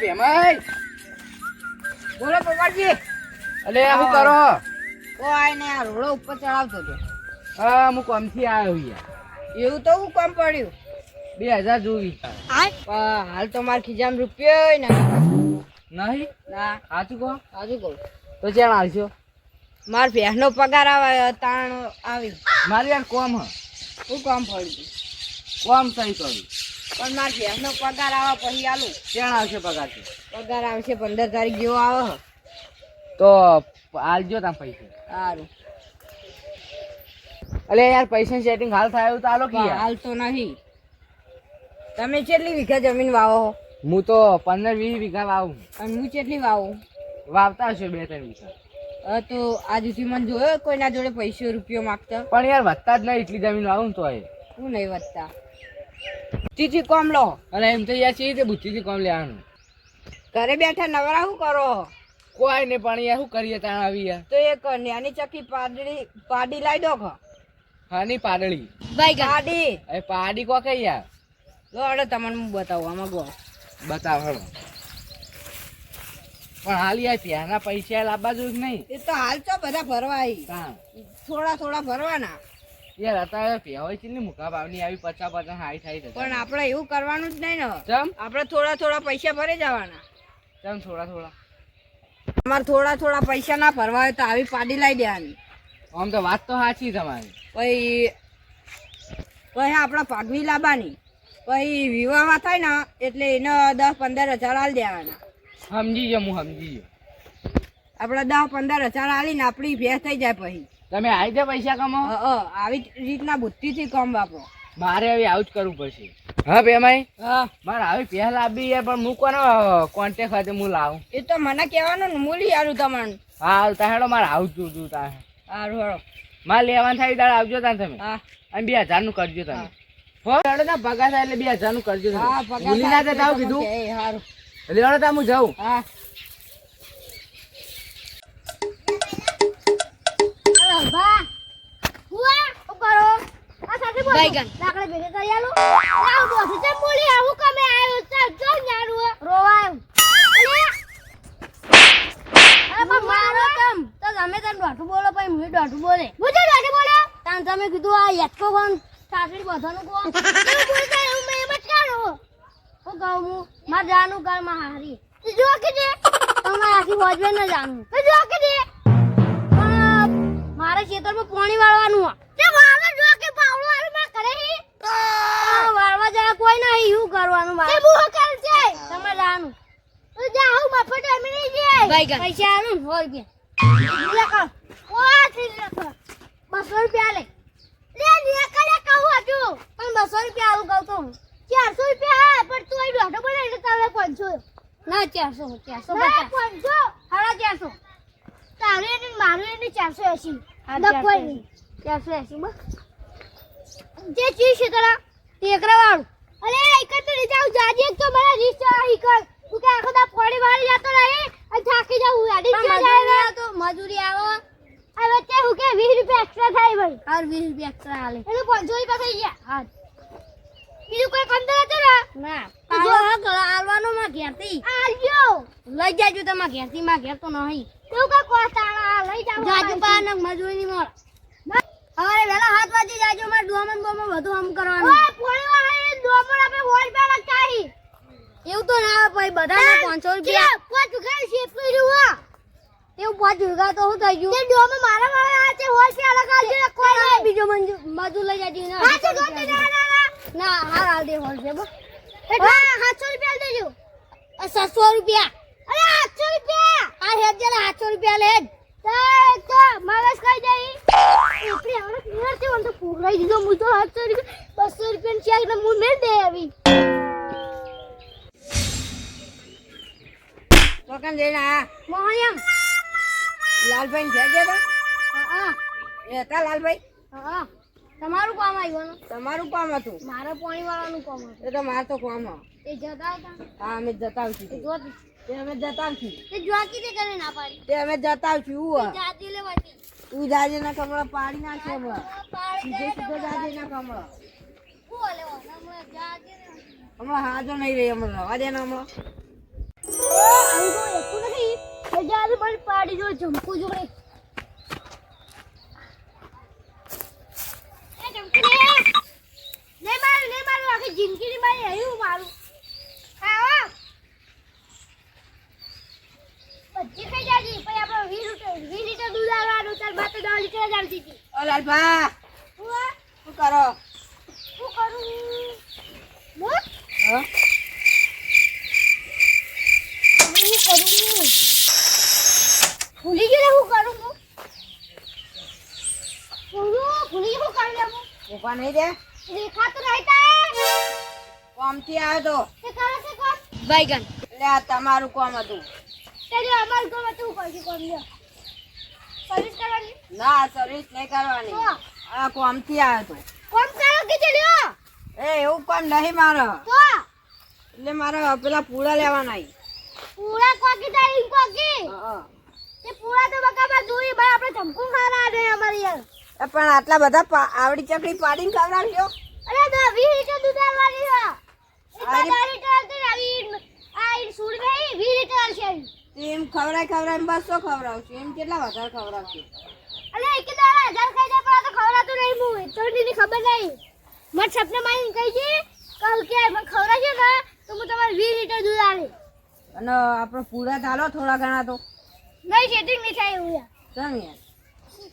ભેમાઈ બોલો પપ્પાજી. અલે શું કરો? કોઈ ને આ રોડો ઉપર ચડાવતો હતો. હા હું કોમથી આવ્યો યાર. એવું તો હું કામ પડ્યું 2000 જોવી પણ હાલ તો મારા ખિજામાં રૂપિયો ને નહીં. ના સાચું કહો સાચું કહું તો ચાલ આવશો. મારા ભેંસનો પગાર આવે તાણ આવી મારે યાર કોમ હ હું કામ પડ્યું કોમ સહી કરું પણ મારા ભેંસનો પગાર આવે પછી આલું. ક્યાં આવશે પગાર? પગાર આવશે 15 તારીખ જેવો આવે. તો આલજો તમે પૈસા. સારું અલે યાર પૈસા સેટિંગ હાલ થાય એવું તો આલો કે યાર. હાલ તો નહીં. તમે કેટલી વીઘા જમીન વાવો? હું તો 15-20 વીઘા વાવું. અને હું કેટલી વાવું? વાવતા હશે 2-3 વીઘા. તો આ સુધી મને જોયો કોઈના જોડે પૈસો રૂપિયો માગતા? પણ યાર વધતા જ નહીં એટલી જમીન વાવું તો એ હું નહીં વધતા. બુદ્ધિથી કોમ લો. અને એમ તો યાર છે બુદ્ધિથી કોમ લેવાનું. ઘરે બેઠા નવરા શું કરો? કોઈ ને પણ યાર શું કરીએ તાણ આવી યાર. તો એક નાની ચક્કી પાડી લાવી દો ખો. હા ની પાડળી પાડી એ પાડી કો કઈ યાર. લો અડે તમને હું બતાવું આમાં ગો બતાવ હળો. પણ હાલ યાર ત્યાંના પૈસા લાવવા જોઈએ કે નહીં? એ તો હાલ તો બધા ભરવા આવી. હા થોડા થોડા ભરવાના. યાર અત્યારે પેહોય છે ને મુકા ભાવની આવી 50-50 હાઈ થાય છે. પણ આપણે એવું કરવાનું જ નહીં ને. ચમ આપણે થોડા થોડા પૈસા ભરી જવાના. ચમ થોડા અમારે થોડા થોડા પૈસા ના ભરવા હોય તો આવી પાડી લાવી દેવાની. આમ તો વાત તો સાચી તમારી. પછી આપણા પાઘવી લાવવાની. પછી વિવાહમાં થાય ને એટલે એને 10-15 હજાર આલી દેવાના. સમજી ગયો હું સમજી ગયો. આપણે 10-15 હજાર આલીને આપણી ભેંસ થઈ જાય. પછી તમે આવી દે પૈસા કમાવો. આવી રીતના બુદ્ધિથી કામ વાપરો. મારે હવે આવું જ કરવું પડશે. હા ભેમાઈ હા મારે આવી પહેલ આપી યાર પણ હું કોનો કોન્ટેક્ટ hatte હું લાવું? એ તો મને કહેવાનું ને મૂલી આલું તમને. હા તાહેડો મારે આવું જ તું તાહે. સારું હેડો. મારે લેવાનું થાય દાડ આવજો તાન તમે. હા અને 2000 નું કરજો તમે. હો હેડો ના પગાર થાય એટલે 2000 નું કરજો તમે. હા પગાર ભૂલી ના જતા આવું કીધું. એ સારું. એટલે હેડો તા હું જાઉં. હા બા હુઆ કરો આ સાથે બોલ લાકડા ભેગા કરી આલો આવ બોસ તે બોલી આવું કમે આવ્યો ચાલ જો યારું રોવાય અરે પણ મારો તમ તો તમે તને દોઢું બોલો પછી હું દોઢું બોલે મુજે દોઢું બોલો તાન તમે કીધું આ યટકો ફોન સાસરી બધાનું કો એવું બોલતા એવું મે મત કરો ઓ ગાઉ હું માર જાનું કર માં હારી જો કે દે તમાર આખી હોજવે ન જાનું જો કે દે મારે ખેતરમાં પાણી વાળવાનું તે વાળવા જો કે પાવળો આવે માં કરે હી વાળવા જા કોઈ નહીં શું કરવાનું મારે તે બુહ કર છે તમે જાનું તો જા હું મફત એમ નહીં જાય પૈસા આલું 100 રૂપિયા ઓ થી લખો 200 રૂપિયા લે લે કરે કહું હજુ પણ 200 રૂપિયા આલું કહું તો 400 રૂપિયા પણ તું અહીં દોઢો બોલે એટલે તારે 500 ના 400 500 હાડા 400 તારે ને મારું એને 480 દખવાઈ નહીં 480 બસ જે ચી છે તારા ટેકરા વાળું અરે એક તો લઈ જાવ જાજી એક તો મારા રીસ આહી કર તું કે આખો દા પોડી વાળી જતો રહે અને થાકી જાવ આડી જાય તો મજૂરી આવો હવે તે હું કે 20 રૂપિયા એક્સ્ટ્રા થાય ભાઈ હાર 20 રૂપિયા એક્સ્ટ્રા આલે એટલે 500 રૂપિયા થઈ ગયા હા બીજું કોઈ કામ તો નથી ને ના જો હા ઘર આલવાનો માં ઘેરથી આલ્યો લઈ જાજો તમાર ઘેરથી માં ઘેર તો નહીં તું કા કોતાળા લઈ જાવ જાજો પાન મજૂરી ની મોળ અરે વેલા 7 વાગે જાજો માર ડોમન બોમન બધું આમ કરવાનું ઓય પોણી વાળા ડોમન આપણે વોલ પે લગાઈ એવું તો ના ભાઈ બધાને 500 રૂપિયા પોચ ઉગાડ છે પીડું એવું પોચ ઉગા તો હું થઈ ગયું તે ડોમન મારા વાળા આ છે વોલ પે લગાડજો કોઈ નહીં બીજો મજૂર લઈ જાજો ના હા તો ગોતે ના હા હાલ દે વોલ પે બસ હા 700 રૂપિયા દેજો 700 રૂપિયા અરે 800 રૂપિયા આ હેડ જરા 800 રૂપિયા લે તો મગજ કઈ જાય એટલે હવે ક્લિયર છે હું તો પૂરાઈ દીધો હું તો 800 રૂપિયા 200 રૂપિયા ચેક ને હું મેલ દે આવી ટોકન લઈને આયા મોહણિયમ લાલભાઈ ઘેર ગયા હા એ હતા લાલભાઈ. હા તમારું કામ આવ્યું તમારું કામ હતું? મારા પાણી વાળાનું કામ હતું એ તો મારે તો કામ હ. તે જતા હતા હા અમે જતા આવશું. જોતી તે અમે જતા આવશું. તે જોકી તે કરે ના પાડી તે અમે જતા આવશું. હું જાતી લેવાતી તું જાજે ના કમળા પાડી નાખે હમણાં. પાડી સીધો જાજે ના કમળા. હું લેવા જાતી હમણાં હાજો નહીં રહી હમણાં રવા દે ને હમણાં. પાડી જો જમકુ જોડે એ જમકુ લે માર આખી જિંદગીની મારી આવ્યું મારું ખાઓ બચ્ચી ખાઈ જાજી પછી આપણે 20 લીટર દૂધ આવવાનું તાર બા તો 10 લીટર જ આવતી હતી ઓ લાલભા હું શું કરો? શું કરું હું હા ભૂલી ગયો હું કરું ભૂલી ગયો કરું લે હું ઉભા નહીં રે રેખા તો રહેતા કોમથી આવ્યો તો તે કરે છે કોણ બાઈગન એટલે આ તમારું કોમ હતું. તેરી અમાર ગમે તું કરજી કોણ લે સર્વિસ કરવાની ના સર્વિસ નહીં કરવાની. તો આ કોમથી આવ્યો તો. કોણ કરો કે ચલ્યો એ એવું કોમ નહીં મારો. તો એટલે મારે પેલા પૂળા લેવાના ઈ. પૂરા કોકી તારી કોકી હા. તે પૂરા તો બકાબા જોઈ ભાઈ આપણે ધમકુ ખારા દે અમારી યાર એ પણ આટલા બધા આવડી ચકડી પાડીને ખવડાવ્યો. અરે 20 લીટર દૂધ આવવાની છે અરે. એટલા 10 લીટર તો આવી આ સુડ ગઈ 20 લીટર છે એમ ખવડાય બસ તો ખવડાવશું. એમ કેટલા વધારે ખવડાવશું. અરે એક દાડા 1000 ખાઈ જાય પણ તો ખવડાતો નહીં હું તો ની ખબર નહીં મત સપને માં કહી છે કહું કે મને ખવડાવશે ને તો હું તમારે 20 લીટર દૂધ આલે અને આપણે પૂરા ચાલો થોડા ઘણા તો. નહીં સેટિંગ નહીં થાય એવું યાર કેમ યાર?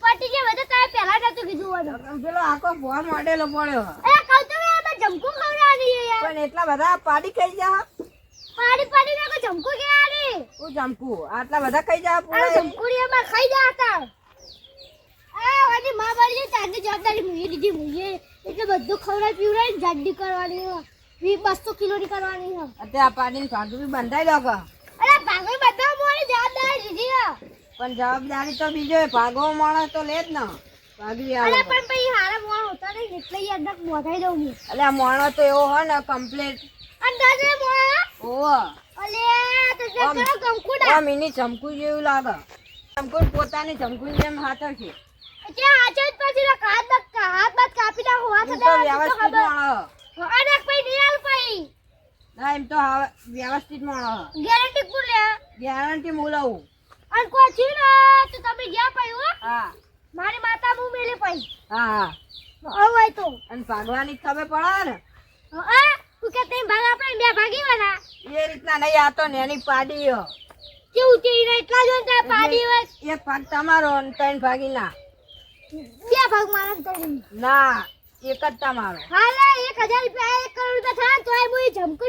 પાટી જે વધે તારે પહેલા નતું કીધું હોય પેલો આખો ફોન મોડેલો પડ્યો. અરે કહું તો મેં આપણે જમકુ ખવડાવવાની છે યાર પણ એટલા બધા પાડી ખાઈ જા. પાડી ને કોઈ જમકુ કેવાની હું જમકુ આટલા બધા ખાઈ જા અરે પૂરા. જમકુડી માં ખાઈ જા હતા આ વાજી માં બાળી તારની જવાબદારી મુએ લીધી મુએ એટલે બધું ખવડાવી પીવડાવી જાડી કરવાની છે 200 કિલો ની કરવાની છે અત્યારે આ પાડીને ભાગું બી બંધાઈ દો કે. અરે ભાગવી બધા મોરી જવાબદારી લીધી છે પણ જવાબદારી તો બીજો હોય. ભાગવો માણસ તો લે જ ને. ભાગવી અરે આવે. પણ પછી હારા મોણ હોતા નહીં એટલે યાર નક મોઢાઈ દઉં હું એટલે આ માણસ તો એવો હોય ને કમ્પ્લીટ. અંદાજે મોણ ઓહો અલે તો જતો કંકુડા મિની ચમકુ જેવું લાગે. ચમકુ પોતાની ચમકુ જેમ હાથો છે. ત્યાં આચો જ પછી હાથ બાદ કાપી નાખો હાથ હું તો વ્યવસ્થિત ખબર માણસ. અરે પછી નહીં આલ પછી ના એમ તો હવે વ્યવસ્થિત માણસ. ગેરંટી કુલ લે ગેરંટી હું લઉં. અને કોઈ છે ને તો તમે જ્યાં પઈ હો હા મારી માતા મું મેલે પઈ હા હવે તો અને ભાગવાની ખબર પડે ને. હા તું કે તે ભાગ આપણે બે ભાગી વાના એ રીતના નહીં. આ તો નેની પાડી હો. કેવું તે ઈને એટલા જો ને પાડી હોય એક ભાગ તમારો અને ત્રણ ભાગી ના. બે ભાગ મારા કરી ના એક જ તમારો. હાલે 1000 રૂપિયા 1 કરોડ રૂપિયા થાય તોય મુઈ જમકુ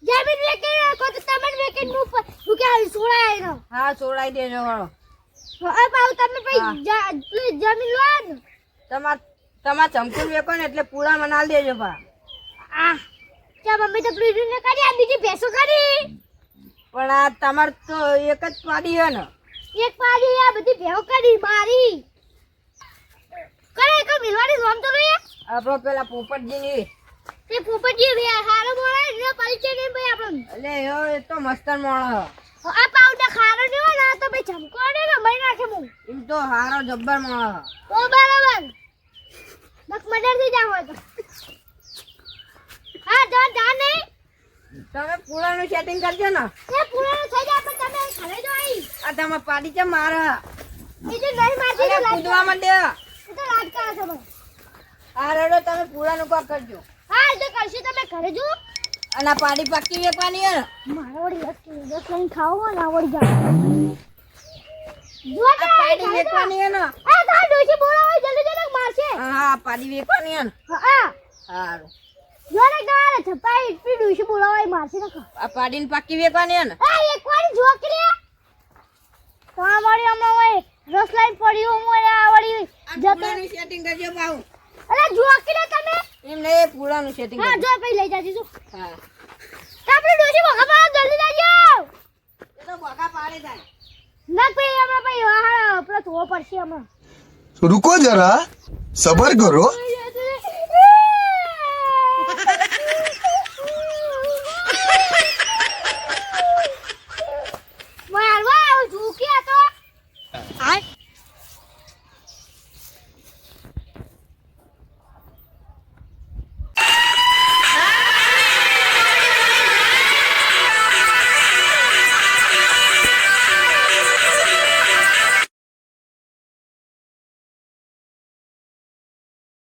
જમીન વેકી કો તો તમને વેકી હું કે સોળાય નો હા છોડાઈ દેજો વળો. હવે પાઉ તમે પછી જમીન લો ને તમાર ચમકુ વેકો ને એટલે પૂરા મનાલ દેજો પા. આ ચા મમ્મી તો પ્લીઝ ને કરી આ બીજી ભેસો કરી પણ આ તમાર તો એક જ પાડી હે ને. એક પાડી આ બધી ભેઓ કરી મારી કરે કો મિલવાની જોમ તો રે આપણો પેલા પોપટજી ની. તે પોપટજી વે હારો બોલે ને પરિચય નહીં ભાઈ આપણો એટલે એ તો મસ્તર માણસ. આ પાઉડા ખારો ને હોય ને તો ભાઈ જમકો ને મઈ નાખે હું એમ તો હારો જબ્બર માણસ. તો બરાબર બસ મદર થી જાવ તો હા જા નહીં તમે પૂરાનું સેટિંગ કરજો ને. એ પૂરો થઈ જાય પણ તમે ખાલે જો આઈ આ તમે પાડી છે મારે. બીજું નહીં મારતી અરે કૂદવા માંડે. એ તો રાજકારણ છે ભાઈ આ રડો તમે પૂરાનું કોક કરજો. હા એ તો કરશું તમે ઘરે જો અને આ પાડી પાકી વેકવાની હે ને. મારા વળી દસ લઈને ખાવો ને આવડી જાવ જો આ પાડી વેકવાની હે ને. આ તા ડોશી બોલાવે જલ્દી જલ્દી મારશે હા પાડી વેકવાની હે ને. હા હારું. જો ને ગાલે છપાઈ એટલી ડોશી બોલાવે મારશે ને આ પાડીને પાકી વેકવાની હે ને. આ એકવાર જોકરી તો અમારી હમણાં રસ લાઈન પડ્યો હું આ વળી જતો પૂરાનું સેટિંગ કરજો પાઉ. અરે જોકરી તમે એમ નહીં પૂરાનું સેટિંગ હા કરજો. જો પછી લઈ જાજી જો હા આપણે ડોશી ભગા પાડો જલ્દી જાજો એ તો બગા પાડે જાય. ના ભાઈ હમણાં ભાઈ હા પેલો ધોવો પડશે હમણાં रुको जरा सबर करो